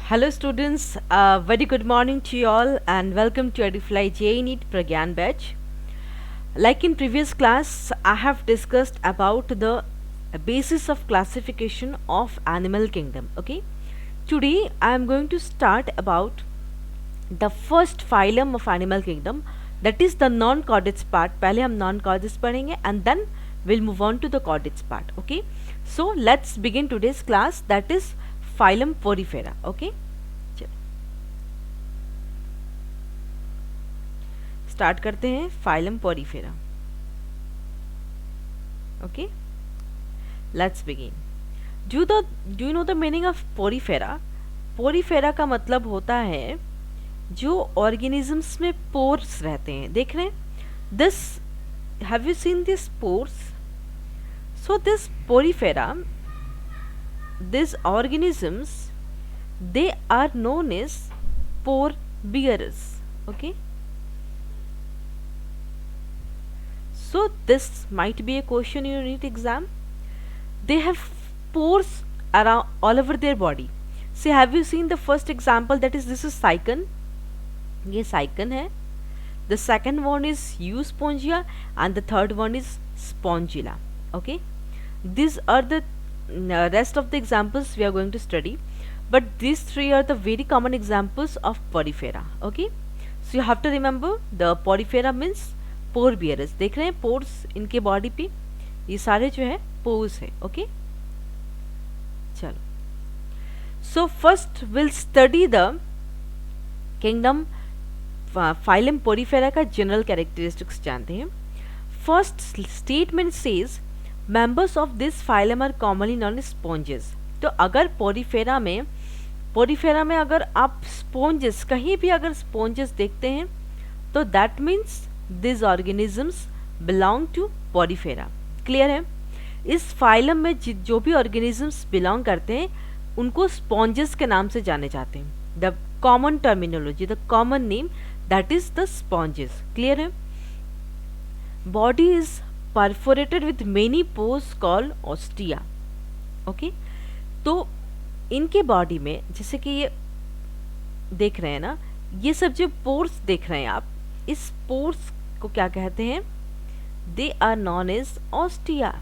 Hello students, very good morning to you all and welcome to Edify JEE NEET Pragyan batch. Like in previous class, I have discussed about the basis of classification of animal kingdom. Okay, today I am going to start about the first phylum of animal kingdom, that is the non-chordates part. पहले हम non-chordates पढ़ेंगे and then we'll move on to the chordates part. Okay, so let's begin today's class, that is phylum Porifera. Okay, start करते हैं phylum Porifera. Okay, let's begin. Do you know the meaning of Porifera? Porifera का मतलब होता है जो organisms में pores रहते हैं. देख रहे हैं this, have you seen this pores? So this porifera, this organisms, they are known as pore bearers. Okay, so this might be a question in your NEET exam. They have pores around all over their body. See, have you seen the first example, that is this is cycon. ये cycon है. The second one is euspongia and the third one is spongilla. Okay, these are the rest of the examples we are going to study, but these three are the very common examples of porifera. Okay, so you have to remember the porifera means पोर बियरस. देख रहे हैं pores इनके body पे, ये सारे जो है pores है. ओके, चलो. So first will study the kingdom phylum porifera का जनरल कैरेक्टरिस्टिक्स जानते हैं. First statement says members of this phylum are commonly known as sponges. तो अगर पोरीफेरा में अगर आप स्पॉन्जेस, कहीं भी अगर स्पॉन्जेस देखते हैं तो that means these organisms belong to porifera. Clear है? इस फाइलम में जो भी organisms belong करते हैं उनको sponges के नाम से जाने जाते हैं. The common terminology, the common name, that is the sponges. Clear है? Body is perforated with many pores called ostia. Okay, तो इनके बॉडी में जैसे कि ये देख रहे हैं ना, ये सब जो पोर्स देख रहे हैं आप, इस पोर्स को क्या कहते हैं? They are known as ostia.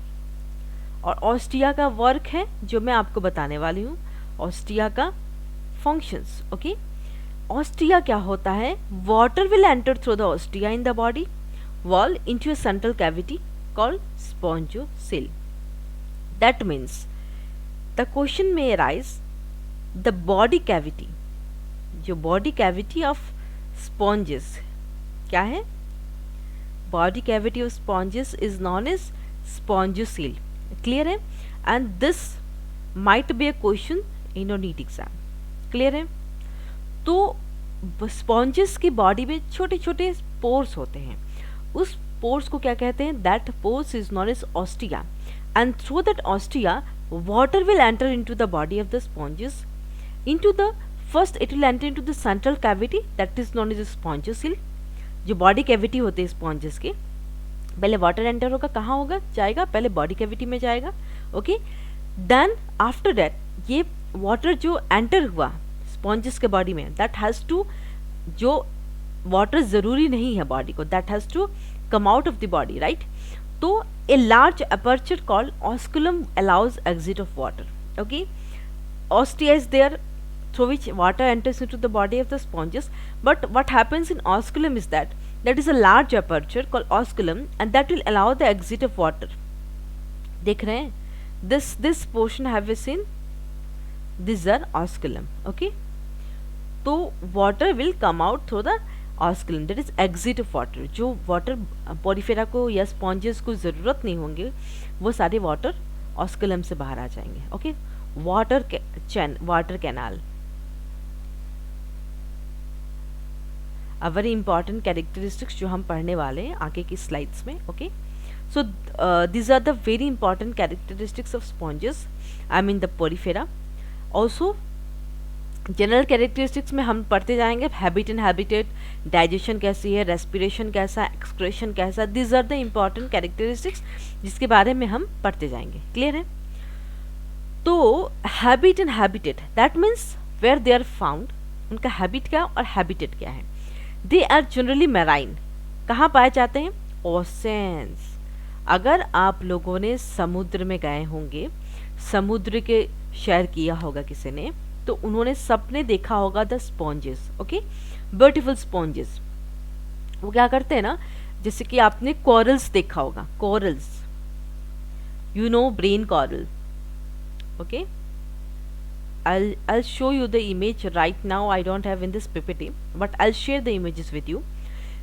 और ऑस्टिया का वर्क है जो मैं आपको बताने वाली हूँ, ऑस्टिया का फंक्शंस. ओके, ऑस्टिया क्या होता है? Water will enter through the ostia in the body wall into a central cavity called spongocoel. That means the question में अराइज द बॉडी कैविटी, जो बॉडी कैविटी ऑफ स्पॉन्जेस क्या है? Body cavity of sponges is known as spongocoel. Clear है? And this might be a question in your NEET exam. Clear है? तो sponges की body में छोटे छोटे पोर्स होते हैं. उस पोर्स को क्या कहते हैं? That pores is known as ostia, and through that ostia water will enter into the body of the sponges. Into the first it will enter into the central cavity, that is known as spongocoel. जो body cavity होते हैं sponges के, पहले water enter होगा. कहाँ होगा? जाएगा पहले बॉडी कैविटी में जाएगा. ओके, देन आफ्टर दैट ये वाटर जो एंटर हुआ स्पॉन्जेस के बॉडी में, दैट हैज़ टू, जो वाटर ज़रूरी नहीं है बॉडी को, that has to come out of the body, right? तो a large aperture called osculum allows exit of water. Okay, ostia is there through which water enters into the body of the sponges, but what happens in osculum is that is a large aperture called osculum, and that will allow the exit of water. देख रहे हैं? this portion have you seen? These are osculum. Okay, तो water will come out through the osculum, that is exit of water. जो water Porifera को या sponges को ज़रूरत नहीं होंगे वो सारे वाटर ऑस्कुलम से बाहर आ जाएंगे. Okay, water canal, a very important characteristics जो हम पढ़ने वाले हैं आगे की स्लाइड्स में. Okay, so these are the very important characteristics of sponges, I mean the porifera. Also general characteristics में हम पढ़ते जाएंगे हैबिट एंड हैबिटेट, डाइजेशन कैसी है, रेस्पिरेशन कैसा, एक्सक्रेशन कैसा. This are the important characteristics जिसके बारे में हम पढ़ते जाएंगे. क्लियर है? तो habit and habitat, that means where they are found, उनका हैबिट क्या और हैबिटेट क्या है। दे आर जनरली मैराइन, कहाँ पाए जाते हैं, ओशंस। अगर आप लोगों ने समुद्र में गए होंगे, समुद्र के शेयर किया होगा किसी ने, तो उन्होंने सबने देखा होगा the sponges, okay, beautiful sponges. वो क्या करते हैं ना, जैसे कि आपने कोरल्स देखा होगा, corals, you know brain coral, okay. I'll show you the image right now. I don't have in this PPT, but I'll share the images with you.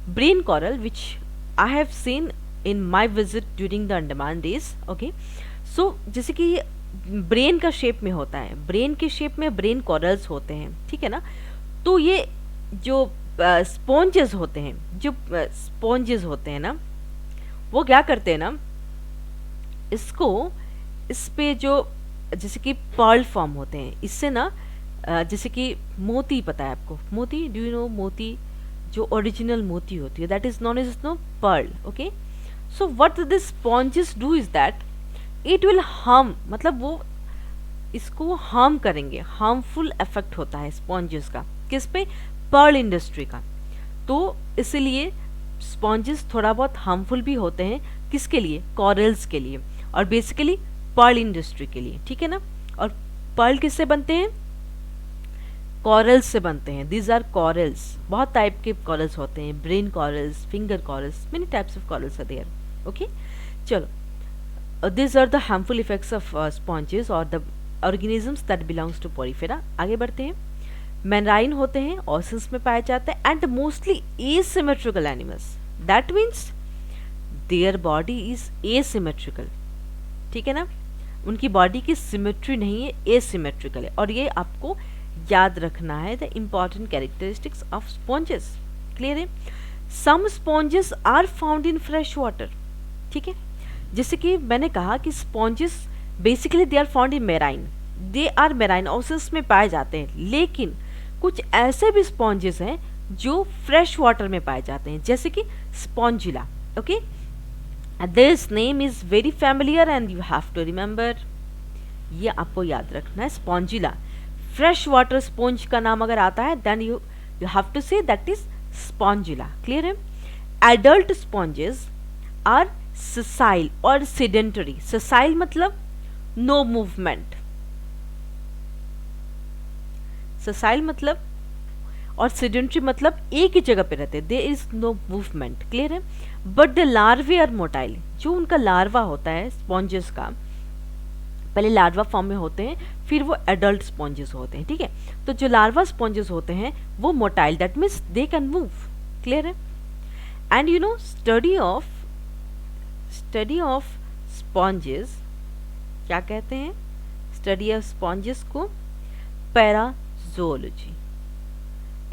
Brain coral, which I have seen in my visit during the Andaman days. Okay, so जैसे कि brain का shape में होता है, brain के shape में brain corals होते हैं, ठीक है ना। तो ये जो स्पॉन्जेस होते हैं, जो स्पॉन्जेस होते हैं ना, वो क्या करते हैं ना, इसको, इस पे जो जैसे कि पर्ल फॉर्म होते हैं, इससे ना जैसे कि मोती, पता है आपको मोती, डू यू नो मोती, जो ओरिजिनल मोती होती है, that is known as no pearl, okay. So what this sponges do is that it will harm, मतलब वो इसको हार्म करेंगे, हार्मफुल इफेक्ट होता है स्पॉन्जेस का, किस पे, पर्ल इंडस्ट्री का। तो इसलिए स्पॉन्जेस थोड़ा बहुत हार्मफुल भी होते हैं, किसके लिए, कॉरल्स के लिए, और बेसिकली पर्ल इंडस्ट्री के लिए, ठीक है ना। और पर्ल किससे बनते हैं, कॉरल्स से बनते हैं। दीज आर कॉरल्स, बहुत टाइप के कॉरल्स होते हैं, brain corals, finger corals, many types of corals are there, okay. चलो, these are the harmful effects of sponges or the organisms that belongs to porifera। आगे बढ़ते हैं। मैराइन होते हैं, ओशंस में पाए जाते हैं, and mostly asymmetrical animals, that means their body is asymmetrical, ठीक है ना, उनकी बॉडी की सिमेट्री नहीं है, एसिमेट्रिकल है। और ये आपको याद रखना है, the important characteristics of sponges, clear है। Some sponges are found in fresh water, ठीक है। जैसे कि मैंने कहा कि sponges basically they are found in marine, they are marine, oceans में पाए जाते हैं, लेकिन कुछ ऐसे भी स्पॉन्जेस हैं जो फ्रेश वाटर में पाए जाते हैं, जैसे कि Spongilla, okay. This name is very familiar and you have to remember, ये आपको याद रखना है, स्पॉन्जिला, फ्रेश वाटर स्पॉन्ज का नाम अगर आता है, then you have to say that is Spongilla, clear है। एडल्ट स्पॉन्जेस आर ससाइल और सेडेंटरी, ससाइल मतलब नो मूवमेंट, ससाइल मतलब, और सेडेंटरी मतलब एक ही जगह पे रहते, there is no movement, clear है। But the larvae are motile, जो उनका लार्वा होता है स्पॉन्जेस का, पहले लार्वा फॉर्म में होते हैं, फिर वो एडल्ट स्पॉन्जेस होते हैं, ठीक है। तो जो लार्वा स्पॉन्जेस होते हैं वो motile, that means they can move, clear है। And you know study of sponges क्या कहते हैं, स्टडी ऑफ स्पॉन्जेस को पैराजोलॉजी,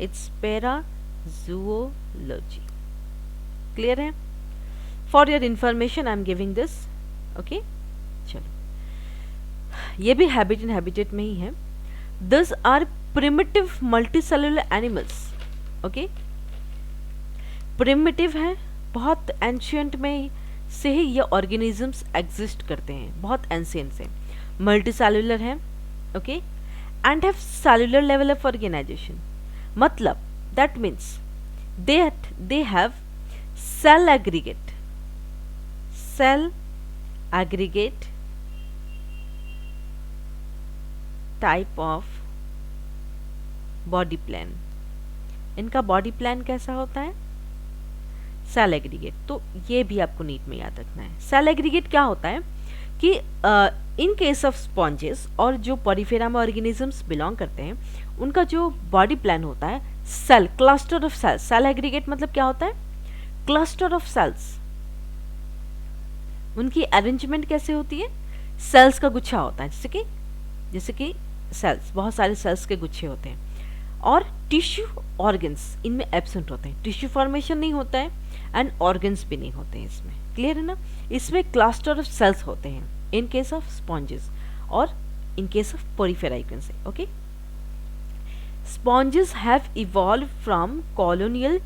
इट्स पैराजोलॉजी, क्लियर है। For your information I am giving this, okay. चलो, ये भी हैबिट एंड हैबिटेट में ही है। This are primitive multicellular animals, okay. Primitive है, बहुत एंशियंट में से ही ये ऑर्गेनिजम्स एग्जिस्ट करते हैं, बहुत एंशियंट से, मल्टीसेलुलर है, okay, and have cellular level of organisation, मतलब that means they have cell aggregate type of body plan। इनका बॉडी प्लान कैसा होता है, सेल एग्रीगेट। तो ये भी आपको नीट में याद रखना है। सेल एग्रीगेट क्या होता है कि इन केस ऑफ स्पॉन्जेस और जो पॉरीफेरा में ऑर्गेनिजम्स बिलोंग करते हैं, उनका जो बॉडी प्लान होता है, cell, cluster of cells. Cell aggregate मतलब क्या होता है, क्लस्टर ऑफ सेल्स। उनकी अरेंजमेंट कैसे होती है, सेल्स का गुच्छा होता है, जैसे कि सेल्स, बहुत सारे सेल्स के गुच्छे होते हैं। और टिश्यू ऑर्गन्स इनमें एब्सेंट होते हैं, टिश्यू फॉर्मेशन नहीं होता है एंड ऑर्गन्स भी नहीं होते हैं इसमें, क्लियर है ना। इसमें क्लस्टर ऑफ सेल्स होते हैं इन केस ऑफ स्पॉन्जेस और इन case of Porifera, you can say, okay. Sponges have evolve from colonial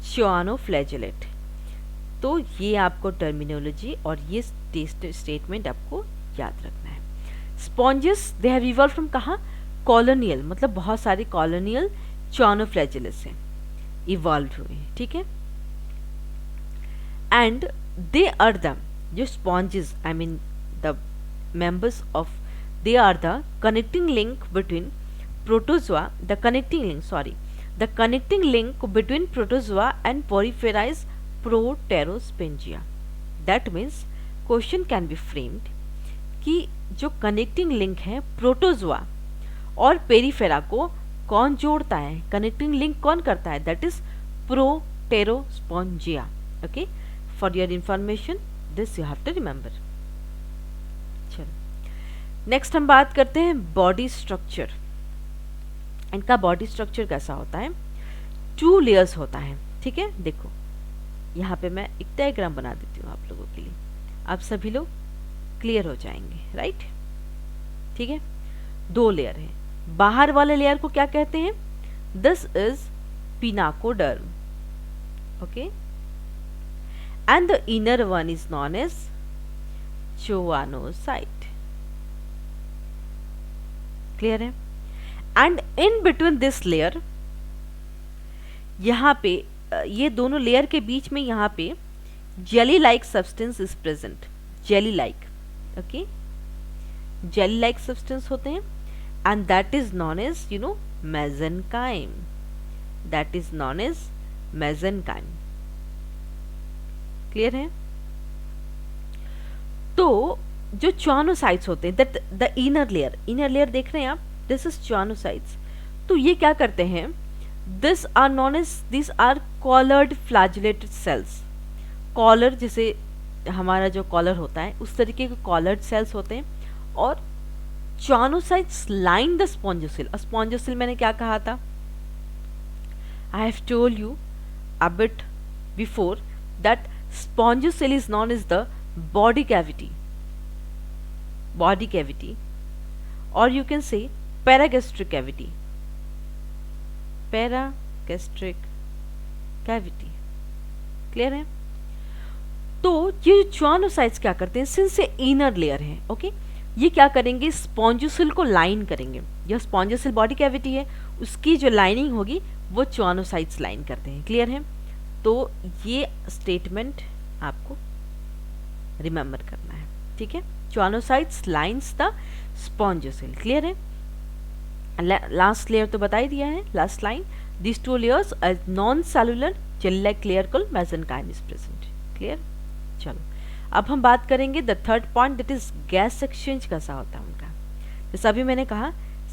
cyanophllagellate। तो ये आपको टर्मिनोलॉजी और ये स्टेटमेंट आपको याद रखना है। Sponges they have evolve from कहाँ, कॉलोनियल मतलब बहुत सारे कॉलोनियल च्योनोफ्लैजिलस से इवॉल्व हुए हैं, ठीक है। एंड दे आर द जो sponges I mean the members of they are the connecting link between protozoa the connecting link between protozoa and porifera is Proterospongea. That means question can be framed कि जो connecting link है protozoa और पेरीफेरा को कौन जोड़ता है, connecting link कौन करता है, that is Proterospongea. Okay, for your information this you have to remember. चलो नेक्स्ट हम बात करते हैं बॉडी स्ट्रक्चर. इनका बॉडी स्ट्रक्चर कैसा होता है, 2 लेयर्स होता है, ठीक है. देखो यहाँ पे मैं एक डायग्राम बना देती हूँ आप लोगों के लिए, आप सभी लोग क्लियर हो जाएंगे, राइट. ठीक है, 2 लेयर है. बाहर वाले लेयर को क्या कहते हैं, this is pinacoderm, okay, and the inner one is known as choanocyte. Clear है. And in between this layer, यहाँ पे ये दोनों लेयर के बीच में यहाँ पे jelly like substance is present. Jelly like, okay, jelly like substance होते हैं and that is known as you know mesenchyme. That is known as mesenchyme. Clear है. तो जो च्योनोसाइट्स होते हैं, दैट द इनर लेयर देख रहे हैं आप, दिस इज च्योनोसाइट्स. तो ये क्या करते हैं, this are known as this are collared flagellated cells. Collar जैसे हमारा जो कॉलर होता है उस तरीके के कॉलर्ड सेल्स होते हैं. और च्योनोसाइट्स लाइन द स्पॉन्जोसिल. स्पॉन्जोसिल मैंने क्या कहा था, I have told you a bit before that spongocoel is known as the body cavity or you can say paragastric cavity. Clear है. तो ये च्योनोसाइट्स क्या करते हैं, सिंस ये इनर लेयर है, ओके, ये क्या करेंगे, स्पॉन्जोसिल को लाइन करेंगे. यह स्पॉन्जोसिल बॉडी कैविटी है, उसकी जो लाइनिंग होगी वो च्योनोसाइट्स लाइन करते हैं. क्लियर है. तो ये स्टेटमेंट आपको रिमेंबर करना है, ठीक है. च्योनोसाइट्स लाइंस द स्पॉन्जोसिल. क्लियर है. लास्ट लेयर तो बता ही दिया है, last line, these 2 layers as non-cellular gel-like layer called mesenchyme is present. Clear. चलो अब हम बात करेंगे the third point, that is gas exchange कैसा होता है उनका. जैसे अभी मैंने कहा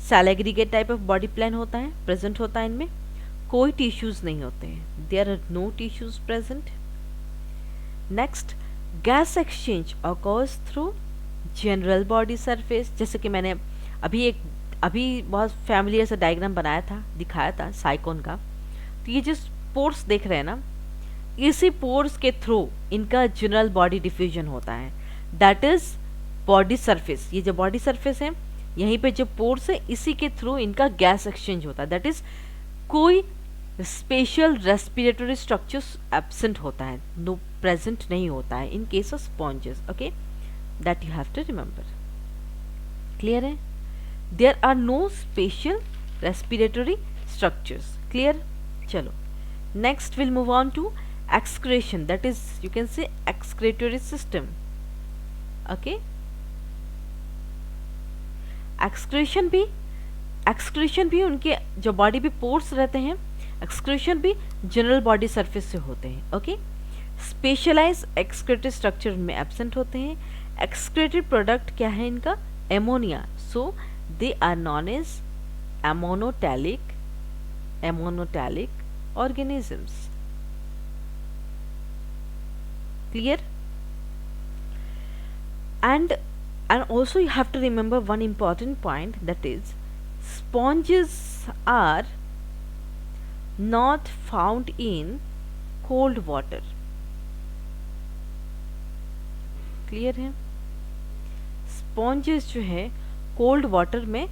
cell aggregate type of body plan होता है, प्रेजेंट होता है. इनमें कोई टिश्यूज नहीं होते हैं, there are no tissues present. Next, gas exchange occurs through general body surface. जैसे कि मैंने अभी बहुत फैमिलियर सा डायग्राम बनाया था, दिखाया था साइकोन का. तो ये जो पोर्स देख रहे हैं ना, इसी पोर्स के थ्रू इनका जनरल बॉडी डिफ्यूजन होता है, दैट इज बॉडी सरफेस. ये जो बॉडी सरफेस है, यहीं पे जो पोर्स है, इसी के थ्रू इनका गैस एक्सचेंज होता है. दैट इज कोई स्पेशल रेस्पिरेटरी स्ट्रक्चर्स एब्सेंट होता है, नो प्रेजेंट नहीं होता है in case of sponges. Okay, that you have to remember. Clear है. There are no special respiratory structures. Clear? चलो next we'll move on to excretion, that is you can say excretory system. Okay, excretion भी उनके जो body पे pores रहते हैं, excretion भी general body surface से होते हैं. ओके, स्पेशलाइज एक्सक्रेटरी स्ट्रक्चर में एब्सेंट होते हैं. एक्सक्रेटरी प्रोडक्ट क्या है इनका, ammonia. So they are known as ammonotelic organisms. Clear. And also you have to remember one important point, that is sponges are not found in cold water. Clear है. sponges जो है cold water में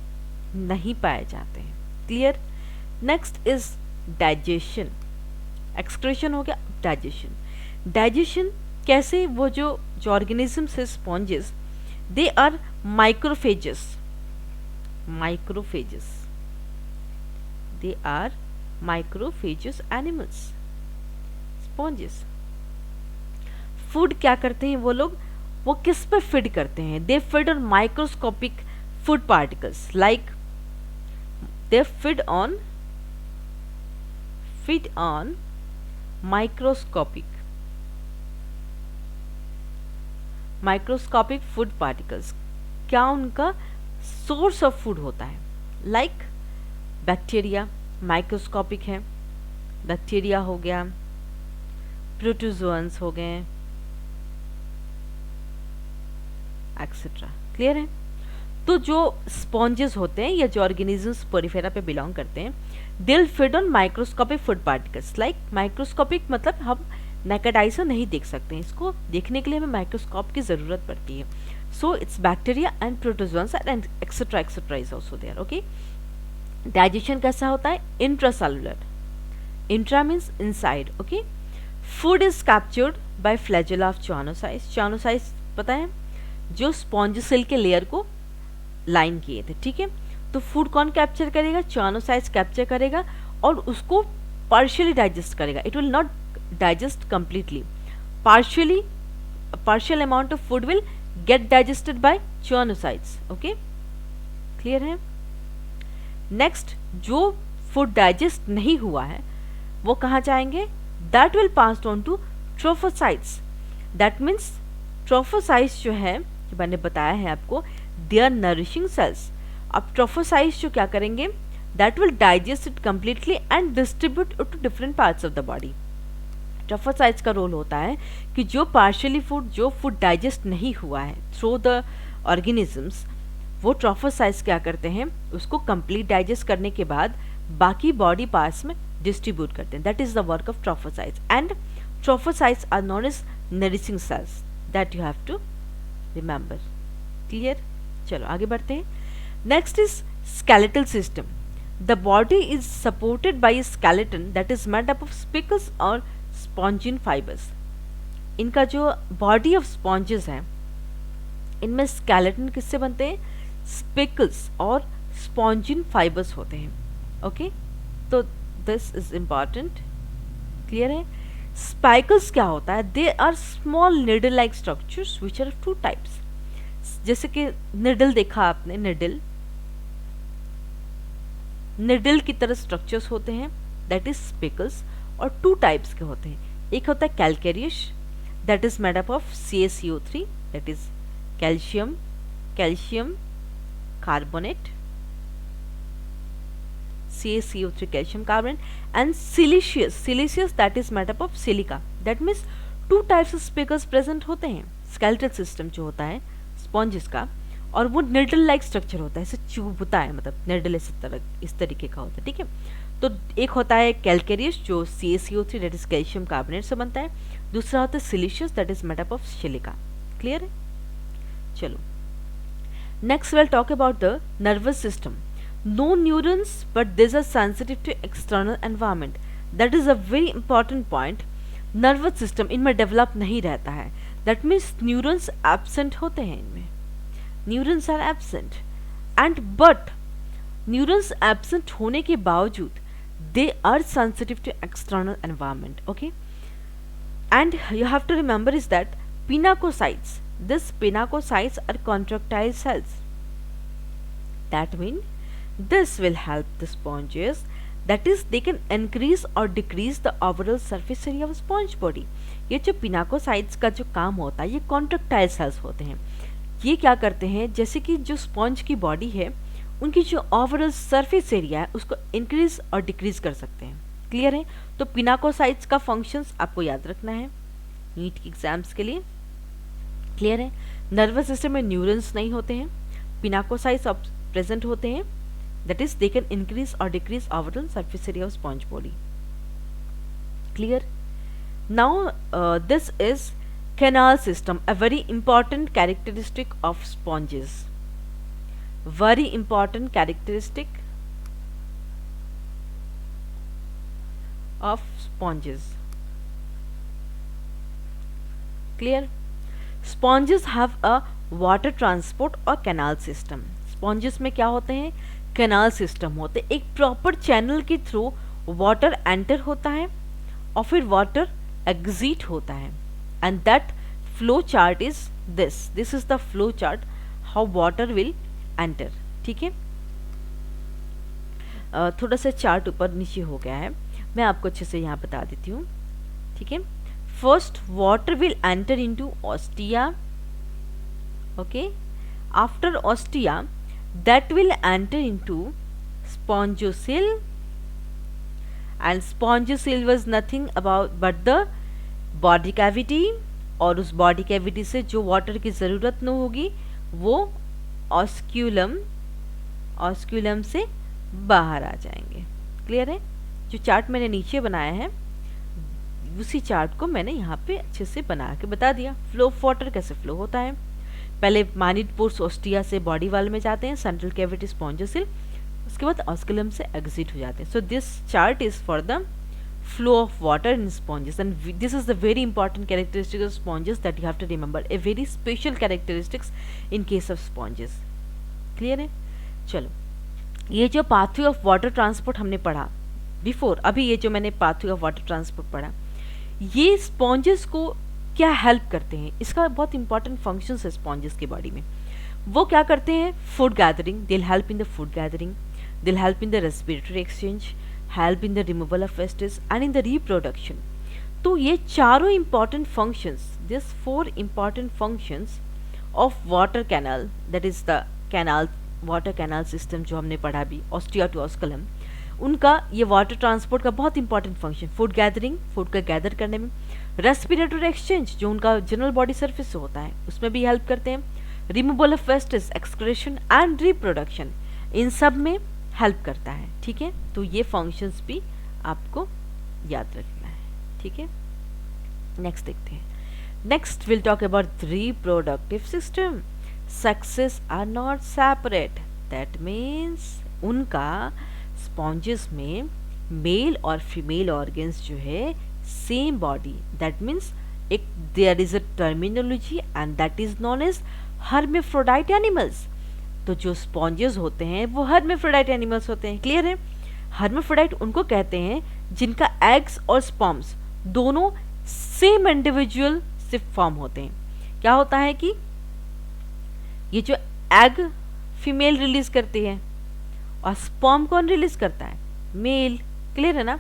नहीं पाए जाते हैं. Clear. Next is digestion. Excretion हो गया, डाइजेशन कैसे, वो जो ऑर्गेनिजम्स है sponges, they are microphages. Macrophages. They are microphagous animals. Sponges. Food क्या करते हैं वो लोग, वो किस पर फीड करते हैं? They feed on microscopic food particles, like they feed on microscopic food particles. क्या उनका सोर्स ऑफ फूड होता है? लाइक बैक्टीरिया माइक्रोस्कोपिक है, बैक्टीरिया हो गया, प्रोटोजोअन्स हो गए, एक्सेट्रा। क्लियर है? तो जो स्पॉन्जेस होते हैं या जो ऑर्गेनिजम्स पोरिफेरा पे बिलोंग करते हैं, दिल feed on microscopic food particles. Like microscopic मतलब हम नेकेड आई से नहीं देख सकते हैं, इसको देखने के लिए हमें माइक्रोस्कोप की जरूरत पड़ती है। So it's bacteria and protozoans and etcetera etcetera is also there. Okay, digestion कैसा होता है? Intracellular, intra means inside. Okay, food is captured by flagella of choanocytes. Choanocytes पता है, जो स्पॉन्ज सेल के लेयर को लाइन किए थे, ठीक है। तो फूड कौन कैप्चर करेगा? च्योनोसाइट्स कैप्चर करेगा और उसको पार्शियली डाइजेस्ट करेगा। It will not digest completely, partial amount of food will get digested by choanocytes. Okay, clear है? नेक्स्ट, जो फूड डाइजेस्ट नहीं हुआ है वो कहाँ जाएंगे? That will pass on to trophocytes. That means trophocytes जो है, जो मैंने बताया है आपको, दे आर नरिशिंग सेल्स। अब ट्रोफोसाइट्स जो क्या करेंगे? That will digest it completely and distribute it to different parts of the body. Trophocytes का रोल होता है कि जो पार्शियली फूड, जो फूड डाइजेस्ट नहीं हुआ है थ्रू द ऑर्गेनिजम्स, वो ट्रोफोसाइट्स क्या करते हैं? उसको कंप्लीट डाइजेस्ट करने के बाद बाकी बॉडी पार्ट्स में डिस्ट्रीब्यूट करते हैं। That is the work of trophocytes and trophocytes are known as nourishing cells. That you have to remember. Clear? चलो आगे बढ़ते हैं। Next is skeletal system. The body is supported by a skeleton that is made up of spicules और spongin fibres. इनका जो body of sponges है, इनमें skeleton किससे बनते हैं? स्पिकल्स और स्पॉन्जिन फाइबर्स होते हैं। ओके, तो दिस इज इंपॉर्टेंट। क्लियर है? स्पाइकल्स क्या होता है? They are small needle like structures which are two types. जैसे कि निडल देखा आपने, निडल की तरह स्ट्रक्चर्स होते हैं, दैट इज स्पिकल्स, और टू टाइप्स के होते हैं। एक होता है calcareous, that is made up of CaCO3, that is calcium carbonate, CaCO3 calcium carbonate, and siliceous that is made up of silica. That means two types of spicules present होते हैं। skeletal system जो होता है sponges का, और वो needle like structure होता है, ऐसे चुभता है, मतलब needle इस तरीके का होता है, ठीक है। तो एक होता है calcareous जो CaCO3 that is calcium carbonate से बनता है, दूसरा होता है siliceous that is made up of silica। Clear है? चलो, next we'll talk about the nervous system. No neurons, but these are sensitive to external environment. That is a very important point. Nervous system इनमें develop नहीं रहता है, that means neurons absent होते हैं इनमें, neurons are absent, and but neurons absent होने के बावजूद they are sensitive to external environment. Okay, and you have to remember is that pinacocytes, these pinacocytes are contractile cells. That means this will help the sponges, that is they can increase or decrease the overall surface area of sponge body. ये जो pinacocytes का जो काम होता है, ये contractile sales होते हैं। ये क्या करते हैं? जैसे कि जो स्पॉन्ज की बॉडी है, उनकी जो ओवरऑल सरफेस एरिया है उसको इंक्रीज और डिक्रीज कर सकते हैं। क्लियर है? तो पिनाकोसाइट्स का फंक्शंस आपको याद रखना है नीट की एग्जाम्स के लिए। क्लियर है? नर्वस सिस्टम में न्यूरॉन्स नहीं होते हैं, पिनाकोसाइट्स प्रेजेंट होते हैं, that is they can increase or decrease overall surface area of sponge body. Clear? Now this is canal system, a very important characteristic of sponges. Very important characteristic of sponges. Clear? Sponges have a water transport or canal system. Sponges में क्या होते हैं, canal system होते हैं, एक proper channel के through water enter होता है और फिर वाटर एग्जिट होता है, and that flow chart is this is the flow chart how water will enter. ठीक है, थोड़ा सा चार्ट ऊपर नीचे हो गया है, मैं आपको अच्छे से यहाँ बता देती हूँ। ठीक है, first water will enter into ostia, okay, after ostia that will enter into स्पॉन्जोसिल, and स्पॉन्जोसिल was nothing about but the body cavity, और उस बॉडी कैविटी से जो वाटर की ज़रूरत न होगी वो ऑस्क्यूलम से बाहर आ जाएंगे। क्लियर है? जो चार्ट मैंने नीचे बनाया है उसी चार्ट को मैंने यहाँ पे अच्छे से बना के बता दिया। फ्लो ऑफ वाटर कैसे फ्लो होता है, पहले माइन्यूट पोर्स ऑस्टिया से बॉडी वाल में जाते हैं, सेंट्रल कैविटी स्पॉन्जोसिल, उसके बाद ऑस्कुलम से एग्जिट हो जाते हैं। So this chart is for the flow of water in sponges, and this is the very important characteristic of sponges that you have to remember, a very special characteristics in case of sponges। Clear है? चलो, ये जो pathway of water transport हमने पढ़ा before, अभी ये जो मैंने पाथवे ऑफ वाटर ट्रांसपोर्ट पढ़ा, ये स्पॉन्जेस को क्या हेल्प करते हैं, इसका बहुत इंपॉर्टेंट फंक्शन है स्पॉन्जेस की बॉडी में। वो क्या करते हैं, food gathering, they help in the food gathering, they help in the respiratory exchange, help in the removal of wastage and in the reproduction। तो ये चारों important functions, this 4 important functions of water canal, that is the canal water canal system जो हमने पढ़ा भी ostia to osculum, उनका ये water transport का बहुत important function, food gathering, food का गैदर करने में, रेस्पिरेटरी एक्सचेंज जो उनका जनरल बॉडी सर्फेस से होता है उसमें भी हेल्प करते हैं, removal of wastage, excretion and reproduction, इन सब में हेल्प करता है। ठीक है, तो ये फंक्शंस भी आपको याद रखना है। ठीक है, नेक्स्ट देखते हैं। Next will talk about reproductive system. Sexes are not separate, that means उनका स्पॉन्जेस में मेल और फीमेल ऑर्गन्स जो है सेम बॉडी, दैट मीन्स एक there is a terminology and that is known as hermaphrodite animals. तो जो sponges होते हैं वो हर्मेफ्रोडाइट एनिमल्स होते हैं। क्लियर है? हर्मेफ्रोडाइट उनको कहते हैं जिनका एग्स और स्पर्म्स दोनों सेम इंडिविजुअल से फॉर्म होते हैं। क्या होता है कि ये जो एग फीमेल रिलीज करती है और स्पर्म कौन रिलीज करता है, मेल। क्लियर है ना?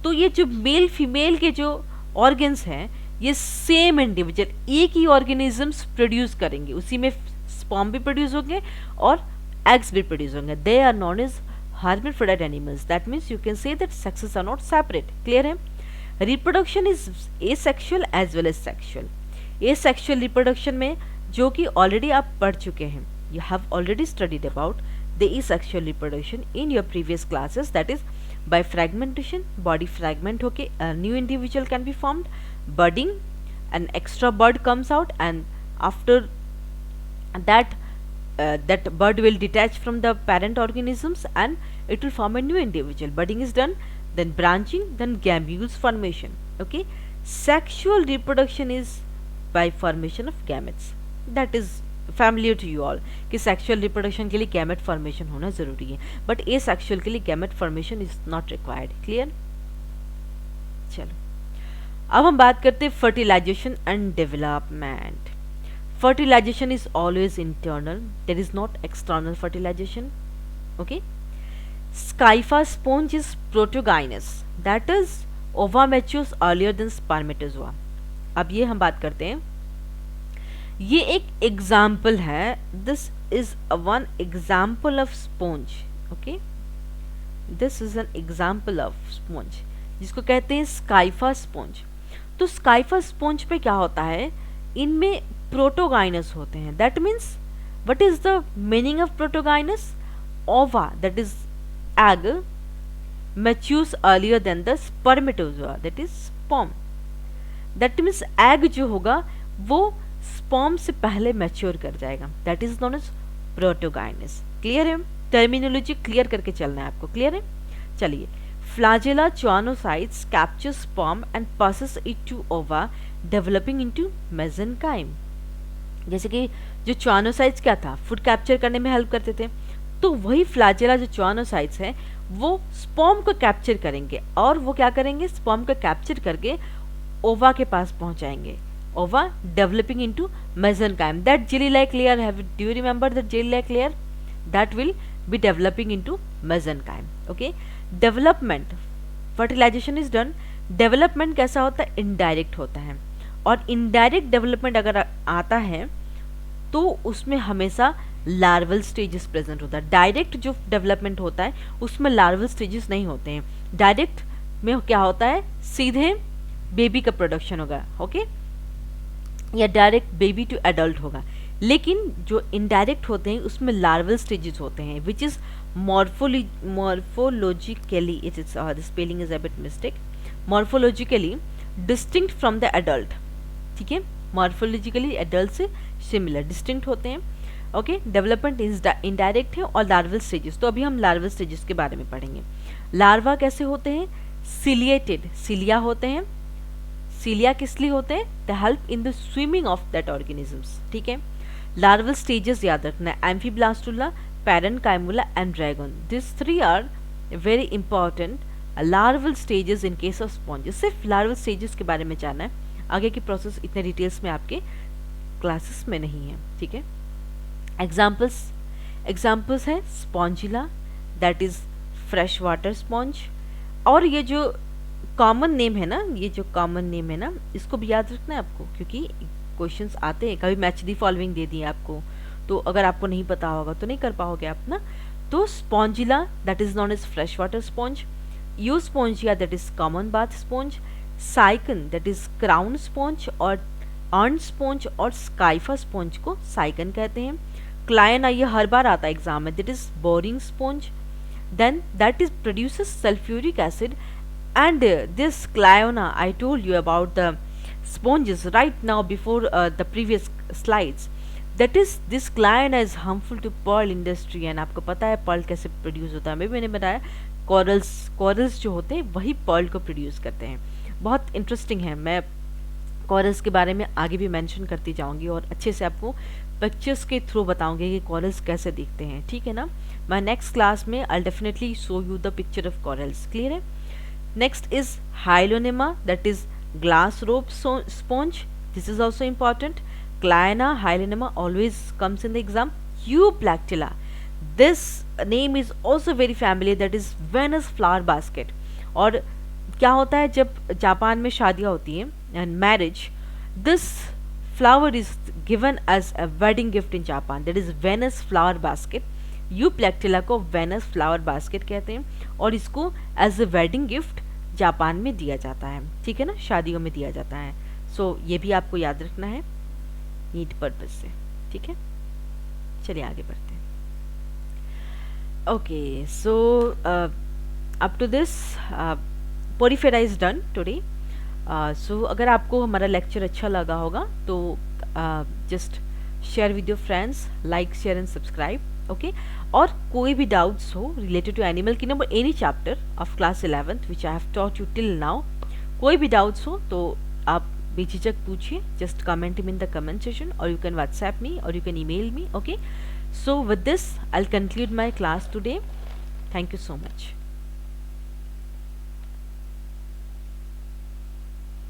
तो ये जो मेल फीमेल के जो ऑर्गन्स हैं ये सेम इंडिविजुअल एक ही ऑर्गेनिजम्स प्रोड्यूस करेंगे, उसी में स्पर्म भी प्रोड्यूस होंगे और एग्स भी प्रोड्यूस होंगे। They are known as hermaphrodite animals, that means you can say that sexes are not separate। clear है? reproduction is asexual as well as sexual। asexual reproduction में जो कि ऑलरेडी आप पढ़ चुके हैं, you have already studied about the asexual reproduction in your previous classes, that is by fragmentation, body fragment होके a new individual can be formed, budding, an extra bud comes out and after that that bud will detach from the parent organisms and it will form a new individual। budding is done, then branching, then gametes formation। okay, sexual reproduction is by formation of gametes, that is familiar to you all कि sexual reproduction के लिए gamete formation होना जरूरी है, but asexual के लिए gamete formation is not required। clear? चलो, अब हम बात करते हैं fertilization and development। fertilization is always internal, there is not external fertilization। okay, Scypha sponge is protogynous, that is ova matures earlier than spermatozoa। अब ये हम बात करते हैं, ये एक एग्जाम्पल है, this is one example of sponge. Okay, this is an example of sponge जिसको कहते हैं स्काइफा स्पॉन्ज। तो स्काइफा स्पॉन्ज पे क्या होता है, इनमें प्रोटोगाइनस होते हैं, that means what is the meaning of protogynous, ova that is egg matures earlier than the spermatozoa that is sperm. That means egg जो होगा वो स्पर्म से पहले मैच्योर कर जाएगा, that is known as protogynous. Clear है? Terminology clear करके चलना है आपको। क्लियर है? चलिए, flagella choanocytes capture sperm and passes it to ova developing into mesenchyme। जैसे कि जो च्वानोसाइट्स क्या था, फूड कैप्चर करने में हेल्प करते थे। तो वही फ्लैजेला जो च्वानोसाइट्स हैं वो स्पर्म को कैप्चर करेंगे, और वो क्या करेंगे, स्पर्म को कैप्चर करके ओवा के पास पहुंचाएंगे। ओवा developing into mesenchyme, that jelly like layer, do you remember the jelly like layer that will be developing into mesenchyme. Okay, development, fertilization is done. Development कैसा होता है, इनडायरेक्ट होता है, और इनडायरेक्ट डेवलपमेंट अगर आता है तो उसमें हमेशा लार्वल स्टेजेस प्रेजेंट होता है। डायरेक्ट जो डेवलपमेंट होता है उसमें लार्वल स्टेजेस नहीं होते हैं। डायरेक्ट में क्या होता है, सीधे बेबी का प्रोडक्शन होगा, ओके, या डायरेक्ट बेबी टू एडल्ट होगा। लेकिन जो इनडायरेक्ट होते हैं उसमें लार्वल स्टेजेस होते हैं, which is morphologically, it is the spelling is a bit mistake, morphologically distinct from the adult, ठीक है, morphologically adult से similar distinct होते हैं। ओके, डेवलपमेंट इनडायरेक्ट है और लार्वल स्टेजेस, तो अभी हम लार्वल स्टेजेस के बारे में पढ़ेंगे। लार्वा कैसे होते हैं, सिलिएटेड, सिलिया होते हैं। सिलिया किस लिए होते हैं, the help in the swimming of that organisms, ठीक है। लार्वल स्टेजेस याद रखना है, amphiblastula, parenchymula and dragon, this three are very important larval stages in case of sponges. सिर्फ लार्वल स्टेजेस के बारे में जानना है, आगे की प्रोसेस इतने डिटेल्स में आपके क्लासेस में नहीं है, ठीक है। एग्जाम्पल्स है Spongilla, that is fresh water sponge, और ये जो कॉमन नेम है ना, ये जो कॉमन नेम है ना, इसको भी याद रखना है आपको, क्योंकि क्वेश्चंस आते हैं, कभी मैच दी फॉलोइंग दे दिए आपको, तो अगर आपको नहीं पता होगा तो नहीं कर पाओगे आप ना। तो spongilla that is known as fresh water sponge, euspongia that is common bath sponge, sycon that is crown sponge, और अर्न स्पॉन्ज और स्काइफा स्पॉन्ज को साइकन कहते हैं। क्लायना, ये हर बार आता है एग्जाम में, that is boring sponge, then that is produces sulphuric acid, and this Cliona, I told you about the sponges right now before the previous slides, that is this Cliona is harmful to pearl industry, and आपको पता है pearl कैसे produce होता है, मैंने बताया corals जो होते हैं वही pearl को प्रोड्यूस करते हैं। बहुत इंटरेस्टिंग है, मैं कॉरल्स के बारे में आगे भी मेंशन करती जाऊंगी और अच्छे से आपको पिक्चर्स के थ्रू बताऊंगी कि कॉरल्स कैसे दिखते हैं, ठीक है ना। मैं नेक्स्ट क्लास में I definitely show you the picture of corals, clear है। Next is Hyalonema, that is glass rope sponge. This is also important. Cliona, Hyalonema always comes in the exam. Euplactilla, this name is also very familiar, that is Venus flower basket. और क्या होता है, जब Japan में शादियाँ होती हैं and marriage, this flower is given as a wedding gift in Japan, that is Venus flower basket. यूप्लेक्टिला को वेनस फ्लावर बास्केट कहते हैं, और इसको as a wedding gift Japan में दिया जाता है, ठीक है ना, शादियों में दिया जाता है। सो ये भी आपको याद रखना है नीड पर्पज से, ठीक है। चलिए आगे बढ़ते हैं। Okay, so up to this porifera is done today. So अगर आपको हमारा लेक्चर अच्छा लगा होगा तो just share with your friends, like share and subscribe, okay. और कोई भी डाउट्स हो रिलेटेड टू एनिमल किंगडम और any chapter of class 11th which I have taught you till now, कोई भी डाउट्स हो तो आप बेझिझक पूछिए, just comment in the comment session, और यू कैन व्हाट्सएप मी और you can email me, okay. So with this I will conclude my class today. Thank you so much.